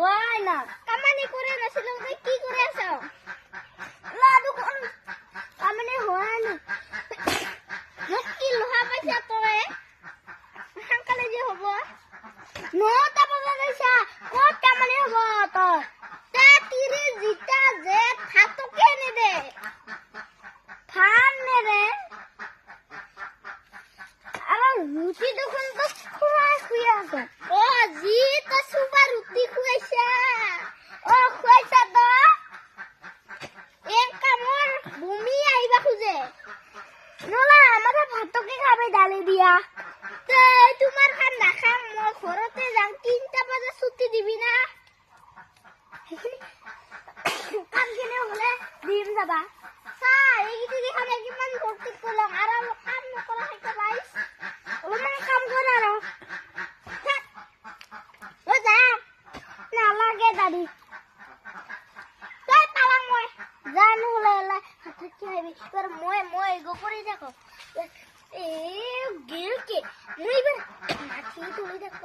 হয় না কামানি করে নাছিল কি করে আছো লাডু কোন কামনে হয় না কি লোহা পাইছা তই হাঙ্কালে যে হব নটা বাজাইছা কত কামনে হব তই তা তিরি জিতা যে থাতকে নে দে ফান নে রে আর রুটি দেখুন তো খুয়াই খুয়া আছে ও জি তো সুবা রুটি খুয়াইছা ও খুয়াইছা তো এক কামর ভূমি আইবা খুজে নলা আমাকে ভাতকে খাবে ডালি দিয়া তে তোমার খান না খাম মই ঘরতে যাম 3টা বাজে ছুটি দিবি না কামখিনি হলে দিম যাবা স্যার এইটি দেখালে কিমান ভর্তি করলাম আর কাম নকরা থাকতে পাইছ অলপমান কাম কৰা আৰু ও যা নালাগে দাদি তই পালাং মই জানো হলে হাতত কি ভাবি এবার মই গো কৰি থাকো এ গিল কে মই এবাৰ মাটি তুলি দেখব